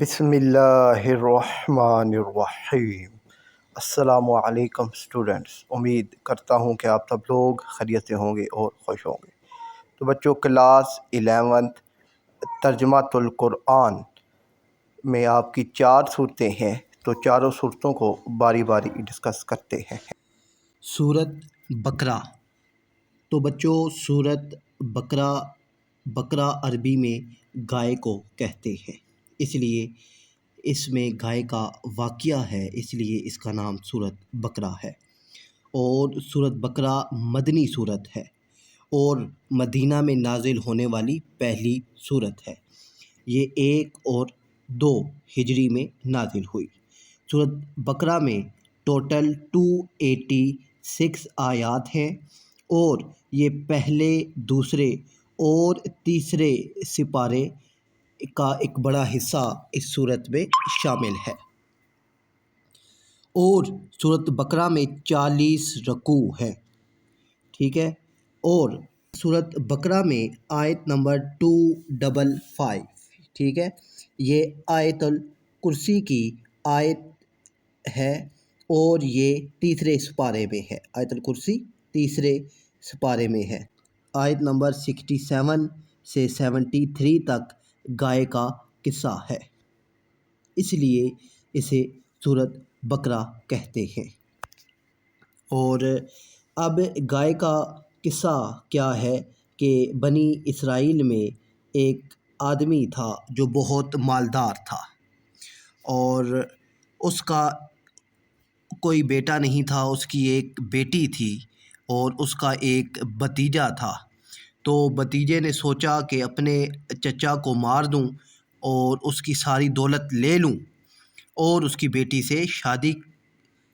بسم اللہ الرحمن الرحیم۔ السلام علیکم اسٹوڈنٹس، امید کرتا ہوں کہ آپ سب لوگ خیریت سے ہوں گے اور خوش ہوں گے۔ تو بچوں، کلاس 11 ترجمۃ القرآن میں آپ کی 4 صورتیں ہیں، تو چاروں صورتوں کو باری باری ڈسکس کرتے ہیں۔ سورت بقرہ۔ تو بچوں، سورت بقرہ عربی میں گائے کو کہتے ہیں، اس لیے اس میں گائے کا واقعہ ہے، اس لیے اس کا نام سورت بقرہ ہے۔ اور سورت بقرہ مدنی سورت ہے اور مدینہ میں نازل ہونے والی پہلی سورت ہے۔ یہ 1 اور 2 ہجری میں نازل ہوئی۔ سورت بقرہ میں ٹوٹل 286 آیات ہیں اور یہ پہلے، دوسرے اور تیسرے سپارے کا ایک بڑا حصہ اس سورت میں شامل ہے۔ اور سورت بقرہ میں 40 رکوع ہیں، ٹھیک ہے۔ اور سورت بقرہ میں آیت نمبر 255، ٹھیک ہے، یہ آیت الکرسی کی آیت ہے اور یہ تیسرے سپارے میں ہے۔ آیت الکرسی تیسرے سپارے میں ہے۔ آیت نمبر 67 سے 73 تک گائے کا قصہ ہے، اس لیے اسے سورت بقرہ کہتے ہیں۔ اور اب گائے کا قصہ کیا ہے کہ بنی اسرائیل میں ایک آدمی تھا جو بہت مالدار تھا اور اس کا کوئی بیٹا نہیں تھا، اس کی ایک بیٹی تھی اور اس کا ایک بھتیجا تھا۔ تو بھتیجے نے سوچا کہ اپنے چچا کو مار دوں اور اس کی ساری دولت لے لوں اور اس کی بیٹی سے شادی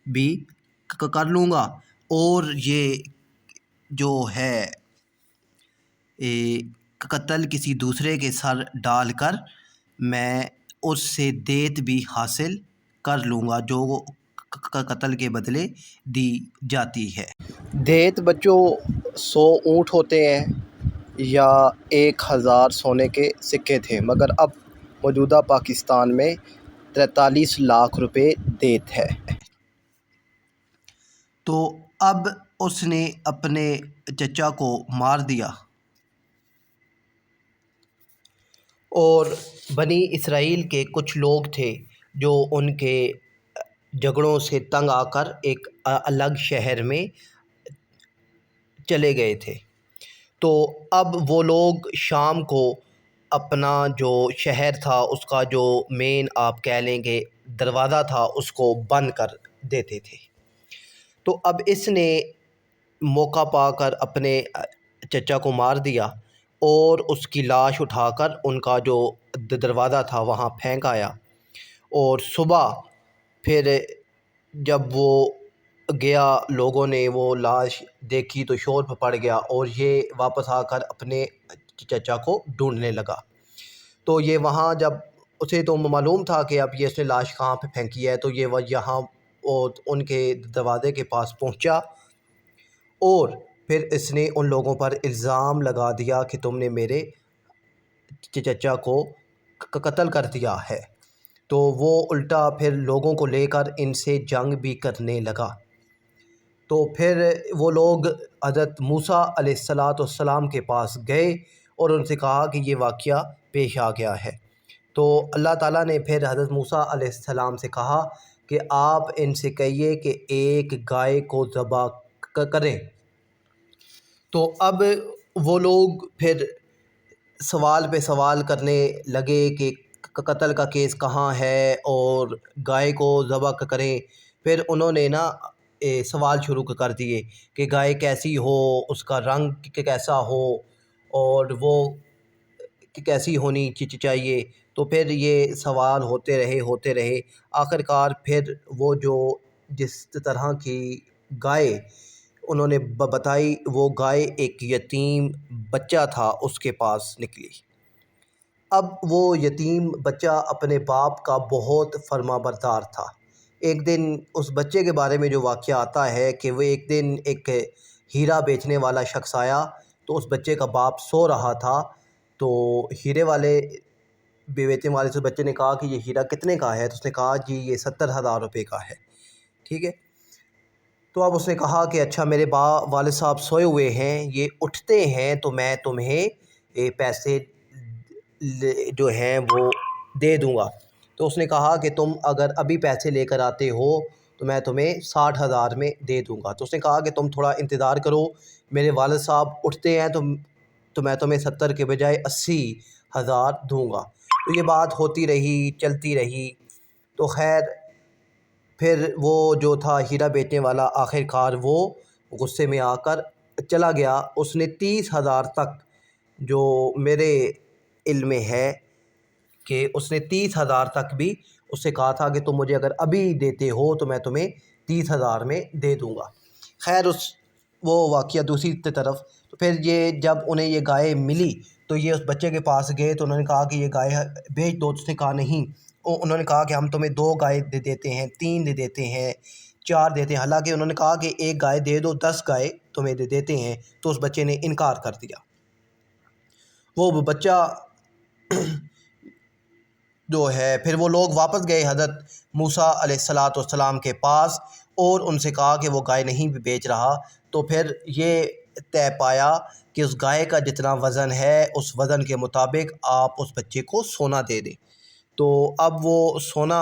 بھی کر لوں گا، اور یہ جو ہے قتل کسی دوسرے کے سر ڈال کر میں اس سے دیت بھی حاصل کر لوں گا جو قتل کے بدلے دی جاتی ہے۔ دیت بچوں 100 اونٹ ہوتے ہیں یا 1000 سونے کے سکے تھے، مگر اب موجودہ پاکستان میں 43 لاکھ روپے دیت ہے۔ تو اب اس نے اپنے چچا کو مار دیا اور بنی اسرائیل کے کچھ لوگ تھے جو ان کے جھگڑوں سے تنگ آ کر ایک الگ شہر میں چلے گئے تھے۔ تو اب وہ لوگ شام کو اپنا جو شہر تھا، اس کا جو مین آپ کہہ لیں گے دروازہ تھا، اس کو بند کر دیتے تھے۔ تو اب اس نے موقع پا کر اپنے چچا کو مار دیا اور اس کی لاش اٹھا کر ان کا جو دروازہ تھا وہاں پھینک آیا۔ اور صبح پھر جب وہ گیا، لوگوں نے وہ لاش دیکھی تو شور پڑ گیا اور یہ واپس آ کر اپنے چچا کو ڈھونڈنے لگا۔ تو یہ وہاں جب اسے تو معلوم تھا کہ اب یہ اس نے لاش کہاں پہ پھینکی ہے، تو یہ یہاں ان کے دروازے کے پاس پہنچا اور پھر اس نے ان لوگوں پر الزام لگا دیا کہ تم نے میرے چچا کو قتل کر دیا ہے۔ تو وہ الٹا پھر لوگوں کو لے کر ان سے جنگ بھی کرنے لگا۔ تو پھر وہ لوگ حضرت موسیٰ علیہ السلام کے پاس گئے اور ان سے کہا کہ یہ واقعہ پیش آ گیا ہے۔ تو اللہ تعالیٰ نے پھر حضرت موسیٰ علیہ السلام سے کہا کہ آپ ان سے کہیے کہ ایک گائے کو ذبح کریں۔ تو اب وہ لوگ پھر سوال پہ سوال کرنے لگے کہ قتل کا کیس کہاں ہے اور گائے کو ذبح کریں۔ پھر انہوں نے سوال شروع کر دیے کہ گائے کیسی ہو، اس کا رنگ کیسا ہو اور وہ کیسی ہونی چاہیے۔ تو پھر یہ سوال ہوتے رہے، آخر کار پھر وہ جو جس طرح کی گائے انہوں نے بتائی، وہ گائے ایک یتیم بچہ تھا اس کے پاس نکلی۔ اب وہ یتیم بچہ اپنے باپ کا بہت فرما بردار تھا۔ ایک دن اس بچے کے بارے میں جو واقعہ آتا ہے کہ وہ ایک دن ایک ہیرا بیچنے والا شخص آیا، تو اس بچے کا باپ سو رہا تھا، تو ہیرے والے بیچنے والے سے بچے نے کہا کہ یہ ہیرا کتنے کا ہے؟ تو اس نے کہا جی یہ 70,000 روپے کا ہے، ٹھیک ہے۔ تو اب اس نے کہا کہ اچھا میرے والد صاحب سوئے ہوئے ہیں، یہ اٹھتے ہیں تو میں تمہیں پیسے جو ہیں وہ دے دوں گا۔ تو اس نے کہا کہ تم اگر ابھی پیسے لے کر آتے ہو تو میں تمہیں 60,000 میں دے دوں گا۔ تو اس نے کہا کہ تم تھوڑا انتظار کرو، میرے والد صاحب اٹھتے ہیں تو میں تمہیں 70 کے بجائے 80,000 دوں گا۔ تو یہ بات ہوتی رہی، چلتی رہی، تو خیر پھر وہ جو تھا ہیرا بیچنے والا آخر کار وہ غصے میں آ کر چلا گیا۔ اس نے 30,000 تک، جو میرے علم میں ہے کہ اس نے 30,000 تک بھی اس سے کہا تھا کہ تم مجھے اگر ابھی دیتے ہو تو میں تمہیں 30,000 میں دے دوں گا۔ خیر وہ واقعہ دوسری طرف، تو پھر یہ جب انہیں یہ گائے ملی تو یہ اس بچے کے پاس گئے تو انہوں نے کہا کہ یہ گائے بیچ دو۔ تو اس نے کہا نہیں، انہوں نے کہا کہ ہم تمہیں 2 گائے دے دیتے ہیں، 3 دے دیتے ہیں، 4 دیتے ہیں، حالانکہ انہوں نے کہا کہ 1 گائے دے دو، 10 گائے تمہیں دے دیتے ہیں۔ تو اس بچے نے انکار کر دیا۔ وہ بچہ جو ہے پھر وہ لوگ واپس گئے حضرت موسیٰ علیہ السلام کے پاس اور ان سے کہا کہ وہ گائے نہیں بیچ رہا۔ تو پھر یہ طے پایا کہ اس گائے کا جتنا وزن ہے اس وزن کے مطابق آپ اس بچے کو سونا دے دیں۔ تو اب وہ سونا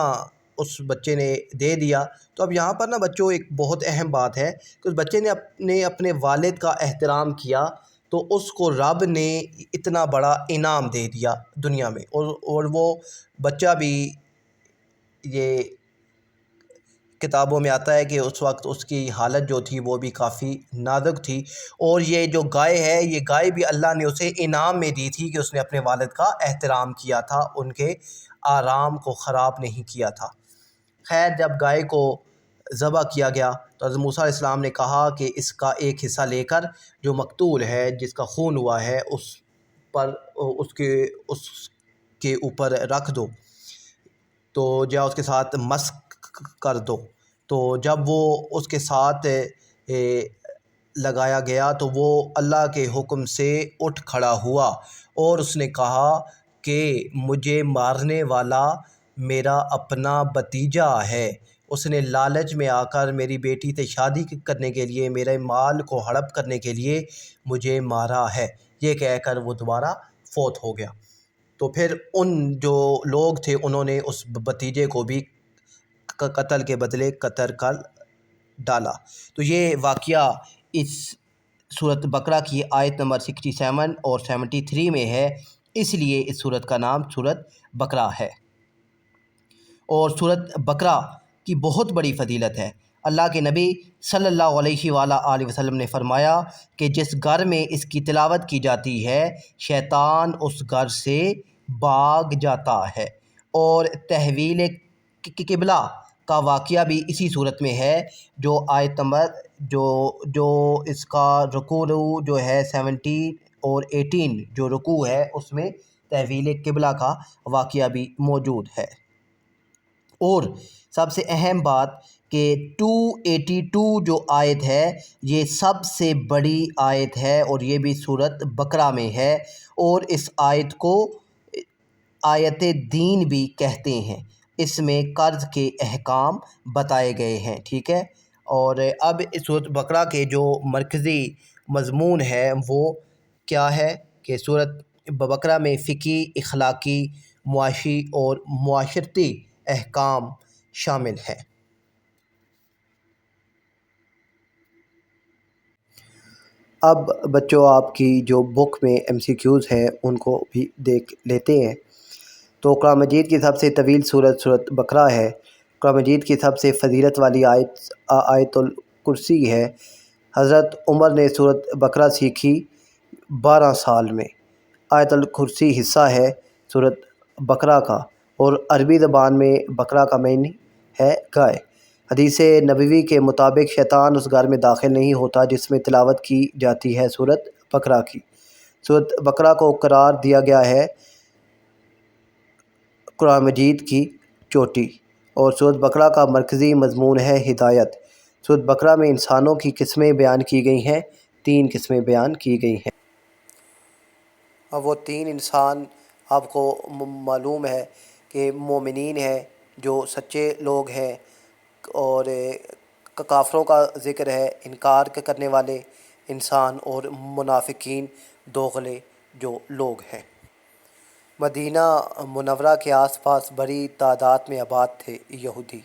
اس بچے نے دے دیا۔ تو اب یہاں پر نا بچوں ایک بہت اہم بات ہے کہ اس بچے نے اپنے والد کا احترام کیا تو اس کو رب نے اتنا بڑا انعام دے دیا دنیا میں، اور وہ بچہ بھی، یہ کتابوں میں آتا ہے کہ اس وقت اس کی حالت جو تھی وہ بھی کافی نازک تھی، اور یہ جو گائے ہے یہ گائے بھی اللہ نے اسے انعام میں دی تھی کہ اس نے اپنے والد کا احترام کیا تھا، ان کے آرام کو خراب نہیں کیا تھا۔ خیر جب گائے کو ذبح کیا گیا تو حضرت موسیٰ علیہ السلام نے کہا کہ اس کا ایک حصہ لے کر جو مقتول ہے، جس کا خون ہوا ہے، اس کے اوپر رکھ دو، تو یا اس کے ساتھ مسح کر دو۔ تو جب وہ اس کے ساتھ لگایا گیا تو وہ اللہ کے حکم سے اٹھ کھڑا ہوا اور اس نے کہا کہ مجھے مارنے والا میرا اپنا بھتیجا ہے، اس نے لالچ میں آ کر میری بیٹی سے شادی کرنے کے لیے، میرے مال کو ہڑپ کرنے کے لیے مجھے مارا ہے۔ یہ کہہ کر وہ دوبارہ فوت ہو گیا۔ تو پھر ان جو لوگ تھے انہوں نے اس بھتیجے کو بھی قتل کے بدلے قتل کر ڈالا۔ تو یہ واقعہ اس سورۃ بقرہ کی آیت نمبر 67 اور 73 میں ہے، اس لیے اس سورت کا نام سورۃ بقرہ ہے۔ اور سورۃ بقرہ کی بہت بڑی فضیلت ہے۔ اللہ کے نبی صلی اللہ علیہ وآلہ وسلم نے فرمایا کہ جس گھر میں اس کی تلاوت کی جاتی ہے شیطان اس گھر سے بھاگ جاتا ہے۔ اور تحویل قبلہ کا واقعہ بھی اسی صورت میں ہے، جو آیت نمبر جو اس کا رکوع جو ہے 70 اور 18 جو رکوع ہے اس میں تحویل قبلہ کا واقعہ بھی موجود ہے۔ اور سب سے اہم بات کہ 282 جو آیت ہے یہ سب سے بڑی آیت ہے اور یہ بھی سورۃ بقرہ میں ہے، اور اس آیت کو آیت دین بھی کہتے ہیں۔ اس میں قرض کے احکام بتائے گئے ہیں، ٹھیک ہے۔ اور اب اس سورۃ بقرہ کے جو مرکزی مضمون ہے وہ کیا ہے کہ سورۃ بقرہ میں فقہی، اخلاقی، معاشی اور معاشرتی احکام شامل ہیں۔ اب بچوں آپ کی جو بک میں MCQs ہیں ان کو بھی دیکھ لیتے ہیں۔ تو قرآن مجید کی سب سے طویل سورۃ بقرہ ہے۔ قرآن مجید کی سب سے فضیلت والی آیت الکرسی ہے۔ حضرت عمر نے سورۃ بقرہ سیکھی 12 سال میں۔ آیت الکرسی حصہ ہے سورۃ بقرہ کا، اور عربی زبان میں بقرہ کا معنی ہے گائے۔ حدیث نبوی کے مطابق شیطان اس گھر میں داخل نہیں ہوتا جس میں تلاوت کی جاتی ہے سورۃ بقرہ کی۔ سورۃ بقرہ کو قرار دیا گیا ہے قرآن مجید کی چوٹی، اور سورۃ بقرہ کا مرکزی مضمون ہے ہدایت۔ سورۃ بقرہ میں انسانوں کی قسمیں بیان کی گئی ہیں، 3 قسمیں بیان کی گئی ہیں۔ اب وہ 3 انسان آپ کو معلوم ہے کہ مومنین ہیں جو سچے لوگ ہیں، اور کافروں کا ذکر ہے، انکار کرنے والے انسان، اور منافقین دوغلے جو لوگ ہیں۔ مدینہ منورہ کے آس پاس بڑی تعداد میں آباد تھے یہودی۔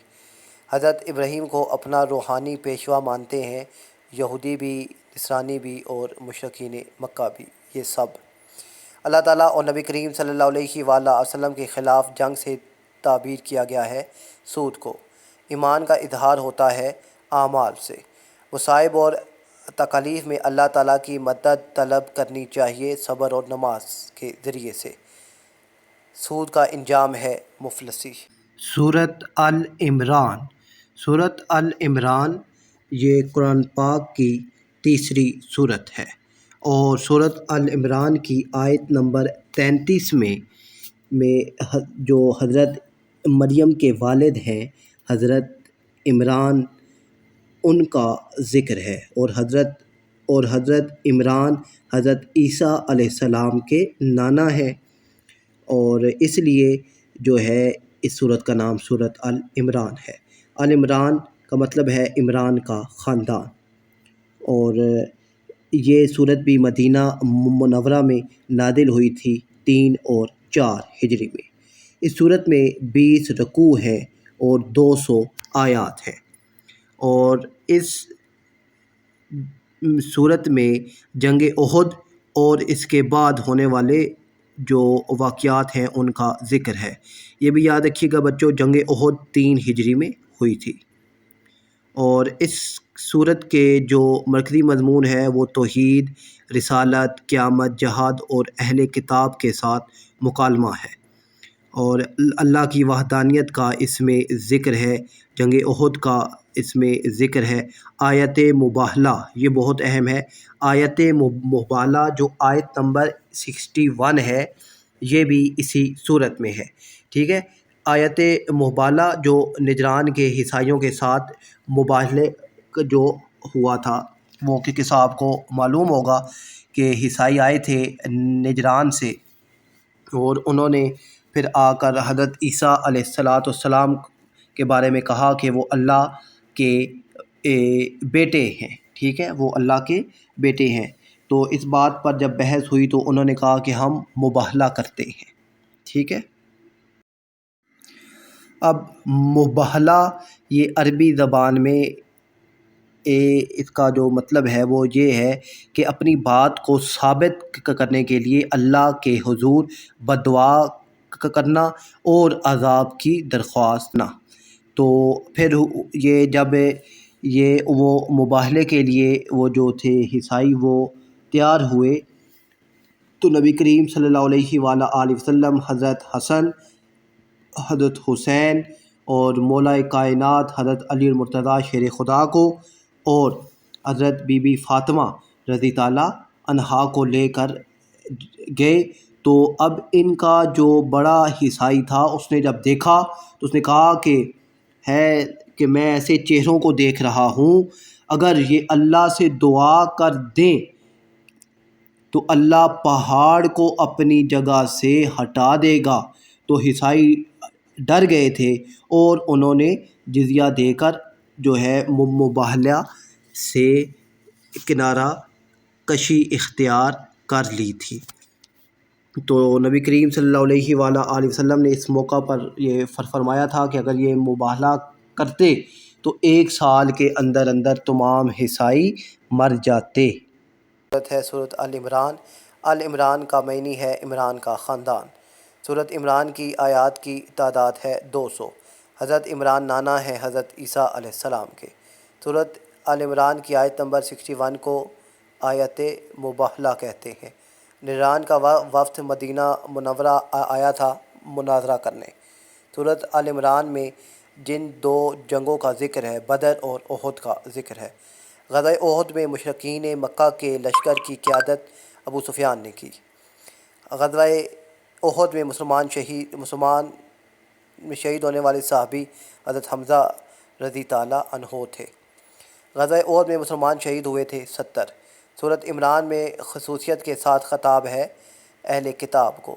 حضرت ابراہیم کو اپنا روحانی پیشوا مانتے ہیں، یہودی بھی، نصرانی بھی، اور مشرکین مکہ بھی، یہ سب۔ اللہ تعالیٰ اور نبی کریم صلی اللہ علیہ وآلہ وسلم کے خلاف جنگ سے تعبیر کیا گیا ہے۔ سود کو ایمان کا اظہار ہوتا ہے اعمال سے۔ مصائب اور تکالیف میں اللہ تعالیٰ کی مدد طلب کرنی چاہیے، صبر اور نماز کے ذریعے سے۔ سود کا انجام ہے مفلسی۔ سورۃ آل عمران۔ سورۃ آل عمران یہ قرآن پاک کی تیسری سورت ہے، اور سورۃ آل عمران کی آیت نمبر 33 میں جو حضرت مریم کے والد ہیں حضرت عمران، ان کا ذکر ہے، اور حضرت عمران حضرت عیسیٰ علیہ السلام کے نانا ہیں، اور اس لیے جو ہے اس سورت کا نام سورۃ آل عمران ہے۔ آل عمران کا مطلب ہے عمران کا خاندان، اور یہ سورت بھی مدینہ منورہ میں نازل ہوئی تھی 3 اور 4 ہجری میں۔ اس سورت میں 20 رکوع ہیں اور 200 آیات ہیں، اور اس سورت میں جنگ احد اور اس کے بعد ہونے والے جو واقعات ہیں ان کا ذکر ہے۔ یہ بھی یاد رکھیے گا بچوں، جنگ احد 3 ہجری میں ہوئی تھی، اور اس سورت کے جو مرکزی مضمون ہے وہ توحید، رسالت، قیامت، جہاد اور اہل کتاب کے ساتھ مکالمہ ہے، اور اللہ کی وحدانیت کا اس میں ذکر ہے۔ جنگ احد کا اس میں ذکر ہے۔ آیت مباہلہ یہ بہت اہم ہے۔ آیت مباہلہ جو آیت نمبر 61 ہے، یہ بھی اسی صورت میں ہے، ٹھیک ہے۔ آیت مباہلہ جو نجران کے عیسائیوں کے ساتھ مباہلے جو ہوا تھا، وہ کہ آپ کو معلوم ہوگا کہ عیسائی آئے تھے نجران سے، اور انہوں نے پھر آ کر حضرت عیسیٰ علیہ السلام کے بارے میں کہا کہ وہ اللہ کے بیٹے ہیں، ٹھیک ہے، وہ اللہ کے بیٹے ہیں۔ تو اس بات پر جب بحث ہوئی تو انہوں نے کہا کہ ہم مباہلہ کرتے ہیں، ٹھیک ہے۔ اب مباہلہ یہ عربی زبان میں اس کا جو مطلب ہے وہ یہ ہے کہ اپنی بات کو ثابت کرنے کے لیے اللہ کے حضور بددعا کرنا اور عذاب کی درخواست نہ۔ تو پھر یہ جب وہ مباہلے کے لیے وہ جو تھے عیسائی وہ تیار ہوئے، تو نبی کریم صلی اللہ علیہ وآلہ وسلم حضرت حسن، حضرت حسین اور مولا کائنات حضرت علی المرتضیٰ شیر خدا کو اور حضرت بی بی فاطمہ رضی تعالیٰ عنہا کو لے کر گئے۔ تو اب ان کا جو بڑا عیسائی تھا اس نے جب دیکھا تو اس نے کہا کہ میں ایسے چہروں کو دیکھ رہا ہوں، اگر یہ اللہ سے دعا کر دیں تو اللہ پہاڑ کو اپنی جگہ سے ہٹا دے گا۔ تو عیسائی ڈر گئے تھے اور انہوں نے جزیہ دے کر جو ہے مباہلہ سے کنارہ کشی اختیار کر لی تھی۔ تو نبی کریم صلی اللہ علیہ وآلہ وسلم نے اس موقع پر یہ فرمایا تھا کہ اگر یہ مباہلہ کرتے تو 1 سال کے اندر اندر تمام عیسائی مر جاتے۔ سورت ہے سورت آل عمران۔ آل عمران کا معنی ہے عمران کا خاندان۔ سورت عمران کی آیات کی تعداد ہے 200۔ حضرت عمران نانا ہے حضرت عیسیٰ علیہ السلام کے۔ سورت آل عمران کی آیت نمبر 61 کو آیت مباہلہ کہتے ہیں۔ نجران کا وفد مدینہ منورہ آیا تھا مناظرہ کرنے۔ سورت آل عمران میں جن 2 جنگوں کا ذکر ہے، بدر اور احد کا ذکر ہے۔ غزوہ احد میں مشرکین مکہ کے لشکر کی قیادت ابو سفیان نے کی۔ غزوہ احد میں مسلمان میں شہید ہونے والے صحابی حضرت حمزہ رضی تعالیٰ عنہ تھے۔ غزوہ احد میں مسلمان شہید ہوئے تھے 70۔ سورت عمران میں خصوصیت کے ساتھ خطاب ہے اہل کتاب کو۔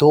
2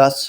10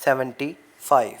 75।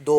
2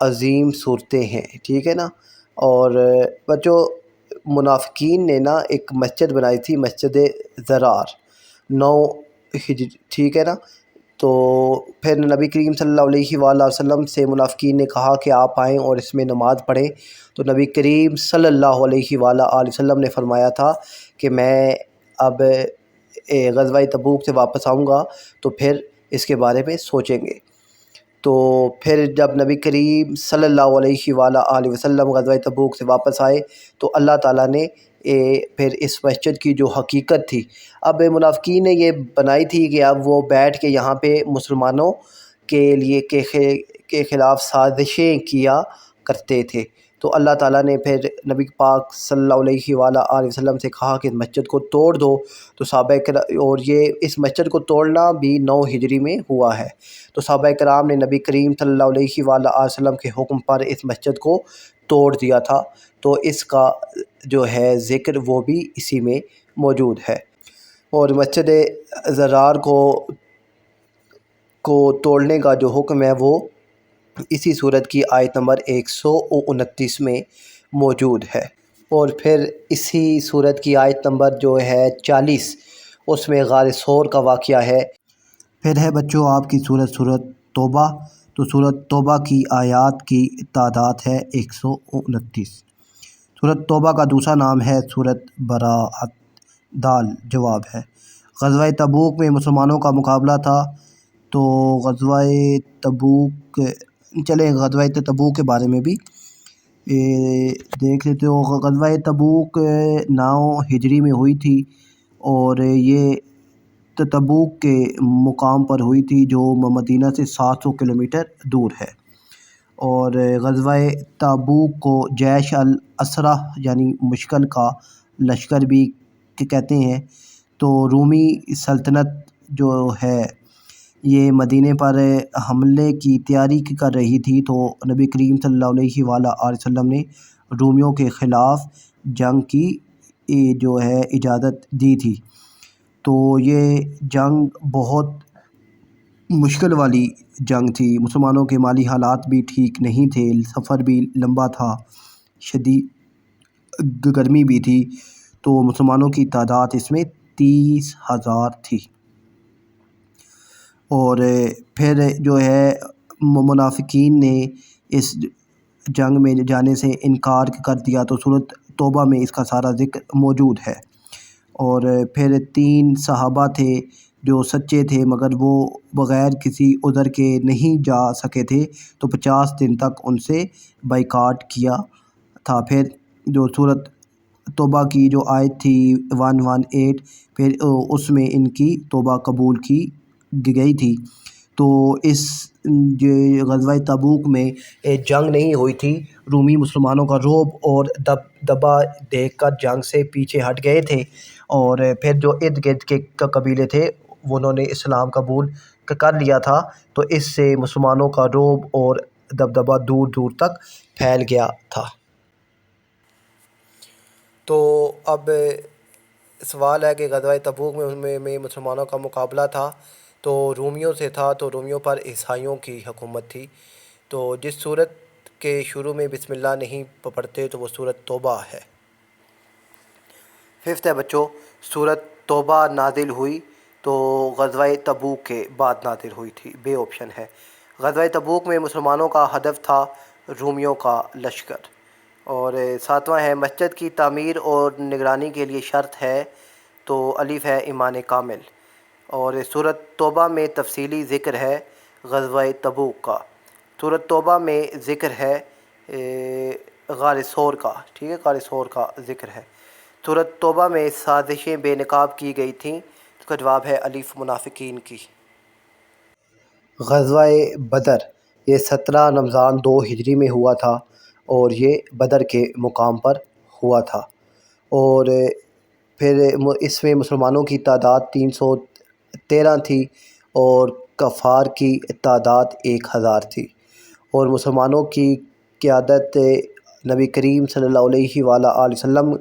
عظیم صورتیں ہیں، ٹھیک ہے نا۔ اور بچوں منافقین نے نا ایک مسجد بنائی تھی، مسجد ضرار 9 ہجری، ٹھیک ہے نا۔ تو پھر نبی کریم صلی اللہ علیہ وآلہ وسلم سے منافقین نے کہا کہ آپ آئیں اور اس میں نماز پڑھیں، تو نبی کریم صلی اللہ علیہ وآلہ وسلم نے فرمایا تھا کہ میں اب غزوہ تبوک سے واپس آؤں گا تو پھر اس کے بارے میں سوچیں گے۔ تو پھر جب نبی کریم صلی اللہ علیہ وآلہ وسلم غزوہ تبوک سے واپس آئے تو اللہ تعالیٰ نے پھر اس مسجد کی جو حقیقت تھی، اب منافقین نے یہ بنائی تھی کہ اب وہ بیٹھ کے یہاں پہ مسلمانوں کے لیے کے خلاف سازشیں کیا کرتے تھے۔ تو اللہ تعالیٰ نے پھر نبی پاک صلی اللہ علیہ وآلہ وسلم سے کہا کہ اس مسجد کو توڑ دو، تو اور یہ اس مسجد کو توڑنا بھی 9 ہجری میں ہوا ہے۔ تو صحابہ کرام نے نبی کریم صلی اللہ علیہ وآلہ وسلم کے حکم پر اس مسجد کو توڑ دیا تھا، تو اس کا جو ہے ذکر وہ بھی اسی میں موجود ہے۔ اور مسجد ضرار کو توڑنے کا جو حکم ہے وہ اسی صورت کی آیت نمبر 129 میں موجود ہے۔ اور پھر اسی صورت کی آیت نمبر جو ہے 40، اس میں غار ثور کا واقعہ ہے۔ پھر ہے بچوں آپ کی سورت توبہ، تو سورت توبہ کی آیات کی تعداد ہے 129۔ سورت توبہ کا دوسرا نام ہے سورت براءت، دال جواب ہے۔ غزوہ تبوک میں مسلمانوں کا مقابلہ تھا، تو غزوہ تبوک غزوہ تبوک کے بارے میں بھی دیکھ لیتے ہو۔ غزوہ تبوک 9 ہجری میں ہوئی تھی، اور یہ تبوک کے مقام پر ہوئی تھی جو مدینہ سے 700 کلومیٹر دور ہے۔ اور غزوہ تبوک کو جیش الاسرہ یعنی مشکل کا لشکر بھی کہتے ہیں۔ تو رومی سلطنت جو ہے یہ مدینے پر حملے کی تیاری کر رہی تھی، تو نبی کریم صلی اللہ علیہ وآلہ وسلم نے رومیوں کے خلاف جنگ کی جو ہے اجازت دی تھی۔ تو یہ جنگ بہت مشکل والی جنگ تھی، مسلمانوں کے مالی حالات بھی ٹھیک نہیں تھے، سفر بھی لمبا تھا، شدید گرمی بھی تھی، تو مسلمانوں کی تعداد اس میں 30,000 تھی۔ اور پھر جو ہے منافقین نے اس جنگ میں جانے سے انکار کر دیا، تو سورت توبہ میں اس کا سارا ذکر موجود ہے۔ اور پھر 3 صحابہ تھے جو سچے تھے مگر وہ بغیر کسی عذر کے نہیں جا سکے تھے، تو 50 دن تک ان سے بائیکاٹ کیا تھا۔ پھر جو سورت توبہ کی جو آیت تھی 118، پھر اس میں ان کی توبہ قبول کی گئی تھی۔ تو اس غزوہ تبوک میں جنگ نہیں ہوئی تھی، رومی مسلمانوں کا رعب اور دبدبہ دیکھ کر جنگ سے پیچھے ہٹ گئے تھے، اور پھر جو ارد گرد کے قبیلے تھے انہوں نے اسلام قبول کر لیا تھا، تو اس سے مسلمانوں کا رعب اور دبدبہ دور دور تک پھیل گیا تھا۔ تو اب سوال ہے کہ غزوہ تبوک میں مسلمانوں کا مقابلہ تھا تو رومیوں سے تھا، تو رومیوں پر عیسائیوں کی حکومت تھی۔ تو جس صورت کے شروع میں بسم اللہ نہیں پڑھتے تو وہ صورت توبہ ہے۔ 5 ہے بچوں، صورت توبہ نازل ہوئی تو غزوہ تبوک کے بعد نازل ہوئی تھی، بے آپشن ہے۔ غزوہ تبوک میں مسلمانوں کا ہدف تھا رومیوں کا لشکر۔ اور 7واں ہے، مسجد کی تعمیر اور نگرانی کے لیے شرط ہے، تو الف ہے ایمان کامل۔ اور سورت توبہ میں تفصیلی ذکر ہے غزوہ تبوک کا۔ سورت توبہ میں ذکر ہے غار ثور کا، ٹھیک ہے، غار ثور کا ذکر ہے۔ سورت توبہ میں سازشیں بے نقاب کی گئی تھیں، اس کا جواب ہے الف منافقین کی۔ غزوہ بدر یہ 17 رمضان 2 ہجری میں ہوا تھا، اور یہ بدر کے مقام پر ہوا تھا۔ اور پھر اس میں مسلمانوں کی تعداد 313 تھی، اور کفار کی تعداد 1000 تھی، اور مسلمانوں کی قیادت نبی کریم صلی اللہ علیہ وآلہ وسلم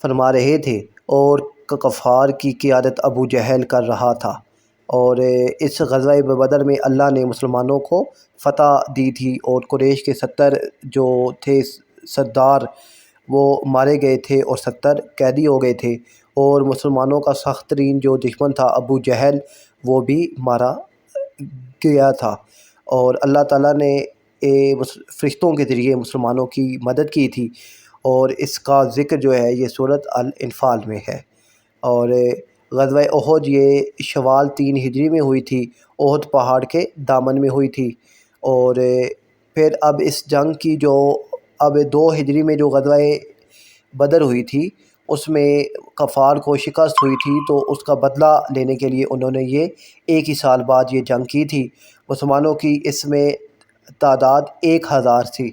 فرما رہے تھے، اور کفار کی قیادت ابو جہل کر رہا تھا۔ اور اس غزوہ بدر میں اللہ نے مسلمانوں کو فتح دی تھی، اور قریش کے 70 جو تھے سردار وہ مارے گئے تھے اور 70 قیدی ہو گئے تھے، اور مسلمانوں کا سخت ترین جو دشمن تھا ابو جہل وہ بھی مارا گیا تھا، اور اللہ تعالیٰ نے فرشتوں کے ذریعے مسلمانوں کی مدد کی تھی، اور اس کا ذکر جو ہے یہ سورۃ الانفال میں ہے۔ اور غزوہ احد یہ شوال 3 ہجری میں ہوئی تھی، احد پہاڑ کے دامن میں ہوئی تھی، اور پھر اب اس جنگ کی جو 2 ہجری میں جو غزوہ بدر ہوئی تھی اس میں کفار کو شکست ہوئی تھی، تو اس کا بدلہ لینے کے لیے انہوں نے یہ ایک ہی سال بعد یہ جنگ کی تھی۔ مسلمانوں کی اس میں تعداد 1000 تھی،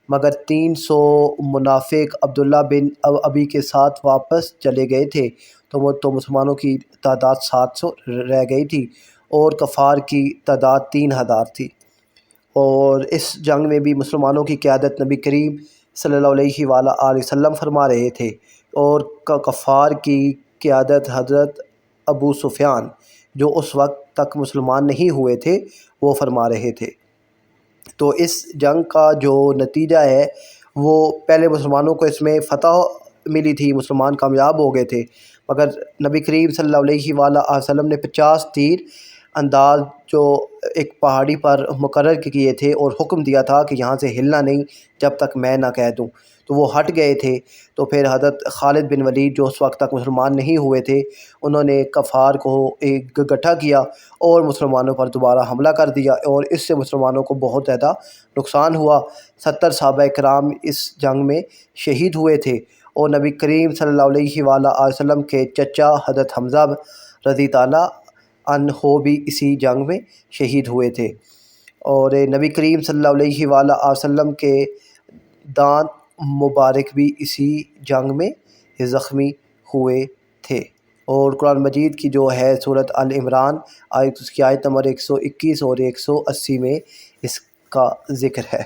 مگر 300 منافق عبداللہ بن ابی کے ساتھ واپس چلے گئے تھے، تو مسلمانوں کی تعداد 700 رہ گئی تھی، اور کفار کی تعداد 3000 تھی۔ اور اس جنگ میں بھی مسلمانوں کی قیادت نبی کریم صلی اللہ علیہ وآلہ وسلم فرما رہے تھے، اور کفار کی قیادت حضرت ابو سفیان جو اس وقت تک مسلمان نہیں ہوئے تھے وہ فرما رہے تھے۔ تو اس جنگ کا جو نتیجہ ہے وہ پہلے مسلمانوں کو اس میں فتح ملی تھی، مسلمان کامیاب ہو گئے تھے، مگر نبی کریم صلی اللہ علیہ وآلہ وسلم نے 50 تیر انداز جو ایک پہاڑی پر مقرر کیے تھے اور حکم دیا تھا کہ یہاں سے ہلنا نہیں جب تک میں نہ کہہ دوں، تو وہ ہٹ گئے تھے۔ تو پھر حضرت خالد بن ولید جو اس وقت تک مسلمان نہیں ہوئے تھے انہوں نے کفار کو ایک گٹھا کیا اور مسلمانوں پر دوبارہ حملہ کر دیا، اور اس سے مسلمانوں کو بہت زیادہ نقصان ہوا۔ 70 صحابہ کرام اس جنگ میں شہید ہوئے تھے، اور نبی کریم صلی اللہ علیہ وآلہ وسلم کے چچا حضرت حمزہ رضی تعالیٰ عنہ بھی اسی جنگ میں شہید ہوئے تھے، اور نبی کریم صلی اللہ علیہ وآلہ وسلم کے دانت مبارک بھی اسی جنگ میں زخمی ہوئے تھے۔ اور قرآن مجید کی جو ہے سورۃ آل عمران اس کی آیت نمبر 121 اور 180 میں اس کا ذکر ہے۔